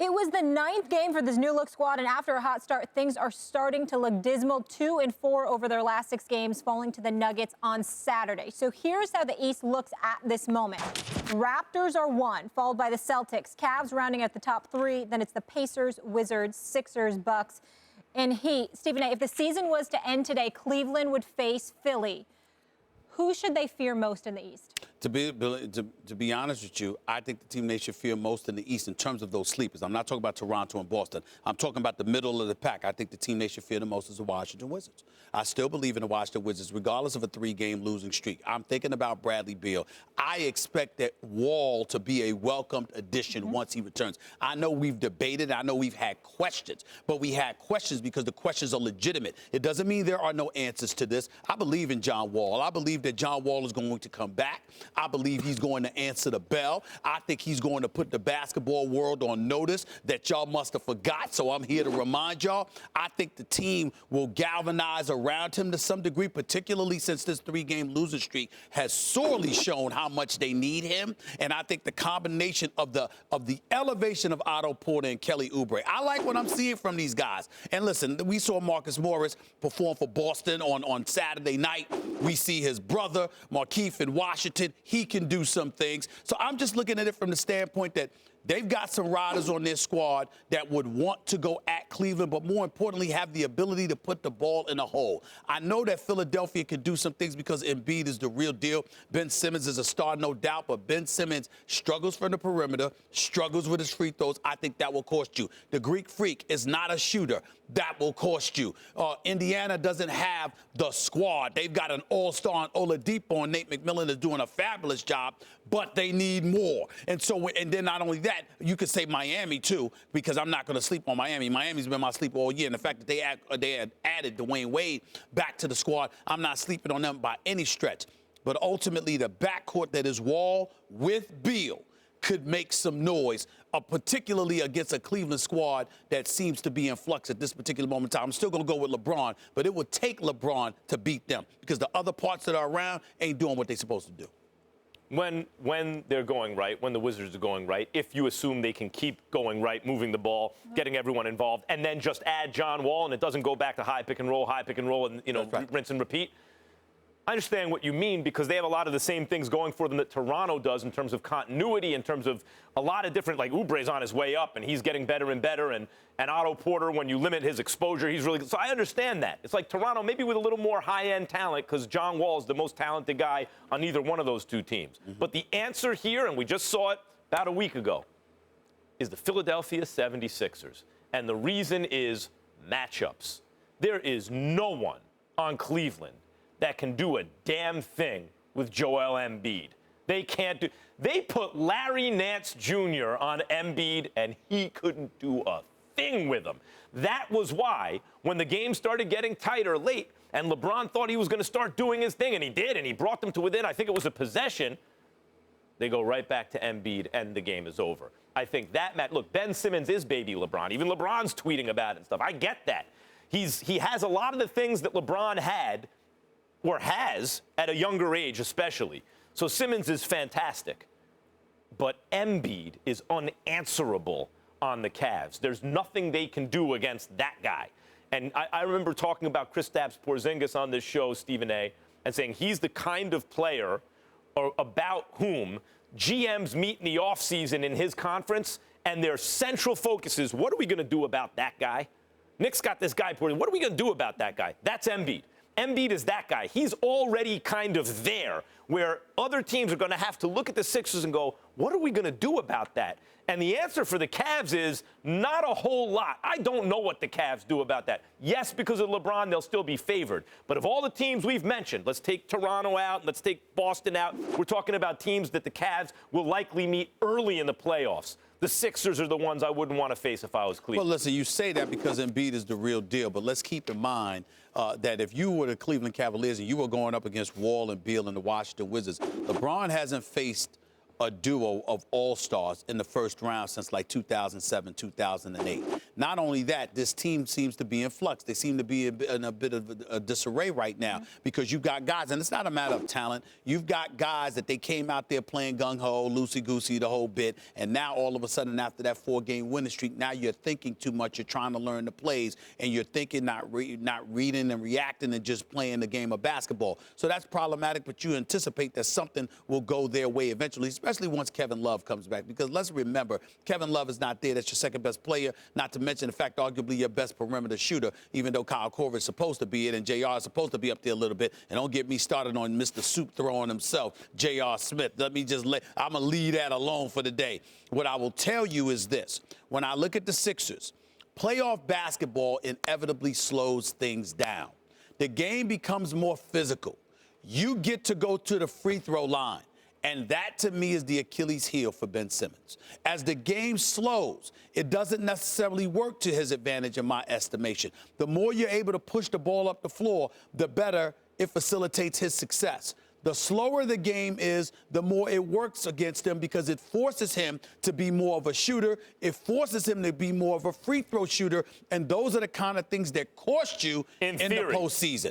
It was the ninth game for this new-look squad, and after a hot start, things are starting to look dismal. 2-4 over their last 6 games, falling to the Nuggets on Saturday. So here's how the East looks at this moment. Raptors are 1, followed by the Celtics. Cavs rounding at the top 3. Then it's the Pacers, Wizards, Sixers, Bucks, and Heat. Stephen A., if the season was to end today, Cleveland would face Philly. Who should they fear most in the East? To be honest with you, I think the team they should fear most in the East in terms of those sleepers. I'm not talking about Toronto and Boston. I'm talking about the middle of the pack. I think the team they should fear the most is the Washington Wizards. I still believe in the Washington Wizards, regardless of a 3-game losing streak. I'm thinking about Bradley Beal. I expect that Wall to be a welcomed addition once he returns. I know we've debated. I know we've had questions. But we had questions because the questions are legitimate. It doesn't mean there are no answers to this. I believe in John Wall. I believe that John Wall is going to come back. I believe he's going to answer the bell. I think he's going to put the basketball world on notice that y'all must have forgot. So I'm here to remind y'all. I think the team will galvanize around him to some degree, particularly since this 3-game losing streak has sorely shown how much they need him. And I think the combination of the elevation of Otto Porter and Kelly Oubre, I like what I'm seeing from these guys. And listen, we saw Marcus Morris perform for Boston on Saturday night. We see his brother, Markieff, in Washington. He can do some things. So I'm just looking at it from the standpoint that they've got some riders on their squad that would want to go at Cleveland, but more importantly, have the ability to put the ball in a hole. I know that Philadelphia can do some things because Embiid is the real deal. Ben Simmons is a star, no doubt, but Ben Simmons struggles from the perimeter, struggles with his free throws. I think that will cost you. The Greek Freak is not a shooter. That will cost you. Indiana doesn't have the squad. They've got an all-star in Oladipo, and Nate McMillan is doing a fabulous job, but they need more. And then not only that, you could say Miami, too, because I'm not going to sleep on Miami. Miami's been my sleep all year. And the fact that they had added Dwayne Wade back to the squad, I'm not sleeping on them by any stretch. But ultimately, the backcourt that is Wall with Beal could make some noise, particularly against a Cleveland squad that seems to be in flux at this particular moment in time. I'm still going to go with LeBron, but it would take LeBron to beat them because the other parts that are around ain't doing what they're supposed to do. When they're going right, when the Wizards are going right, if you assume they can keep going right, moving the ball, getting everyone involved, and then just add John Wall and it doesn't go back to high pick and roll, and, rinse and repeat. I understand what you mean because they have a lot of the same things going for them that Toronto does in terms of continuity, in terms of a lot of different, like Oubre's on his way up and he's getting better and better. And Otto Porter, when you limit his exposure, he's really good. So I understand that. It's like Toronto, maybe with a little more high-end talent because John Wall is the most talented guy on either one of those two teams. But the answer here, and we just saw it about a week ago, is the Philadelphia 76ers. And the reason is matchups. There is no one on Cleveland that can do a damn thing with Joel Embiid. They can't do. They put Larry Nance Jr. on Embiid, and he couldn't do a thing with him. That was why, when the game started getting tighter late, and LeBron thought he was going to start doing his thing, and he did, and he brought them to within, I think it was a possession, they go right back to Embiid, and the game is over. I think that, look, Ben Simmons is baby LeBron. Even LeBron's tweeting about it and stuff. I get that. He has a lot of the things that LeBron had, or has, at a younger age especially. So Simmons is fantastic. But Embiid is unanswerable on the Cavs. There's nothing they can do against that guy. And I remember talking about Kristaps Porzingis on this show, Stephen A., and saying he's the kind of player about whom GMs meet in the offseason in his conference, and their central focus is, what are we going to do about that guy? Nick's got this guy, what are we going to do about that guy? That's Embiid. Embiid is that guy. He's already kind of there, where other teams are going to have to look at the Sixers and go, what are we going to do about that? And the answer for the Cavs is not a whole lot. I don't know what the Cavs do about that. Yes, because of LeBron, they'll still be favored. But of all the teams we've mentioned, let's take Toronto out, let's take Boston out. We're talking about teams that the Cavs will likely meet early in the playoffs. The Sixers are the ones I wouldn't want to face if I was Cleveland. Well, listen, you say that because Embiid is the real deal, but let's keep in mind that if you were the Cleveland Cavaliers and you were going up against Wall and Beal and the Washington Wizards, LeBron hasn't faced a duo of all-stars in the first round since like 2007, 2008. Not only that, this team seems to be in flux. They seem to be in a bit of a disarray right now because you've got guys, and it's not a matter of talent. You've got guys that they came out there playing gung-ho, loosey-goosey, the whole bit, and now all of a sudden after that 4-game winning streak, now you're thinking too much. You're trying to learn the plays, and you're thinking not reading and reacting and just playing the game of basketball. So that's problematic, but you anticipate that something will go their way eventually, especially once Kevin Love comes back. Because let's remember, Kevin Love is not there. That's your second best player, not to mention the fact arguably your best perimeter shooter, even though Kyle Korver is supposed to be it and JR is supposed to be up there a little bit. And don't get me started on Mr. Soup throwing himself, J.R. Smith. I'm going to leave that alone for the day. What I will tell you is this. When I look at the Sixers, playoff basketball inevitably slows things down. The game becomes more physical. You get to go to the free throw line. And that, to me, is the Achilles heel for Ben Simmons. As the game slows, it doesn't necessarily work to his advantage in my estimation. The more you're able to push the ball up the floor, the better it facilitates his success. The slower the game is, the more it works against him because it forces him to be more of a shooter. It forces him to be more of a free throw shooter. And those are the kind of things that cost you in the postseason.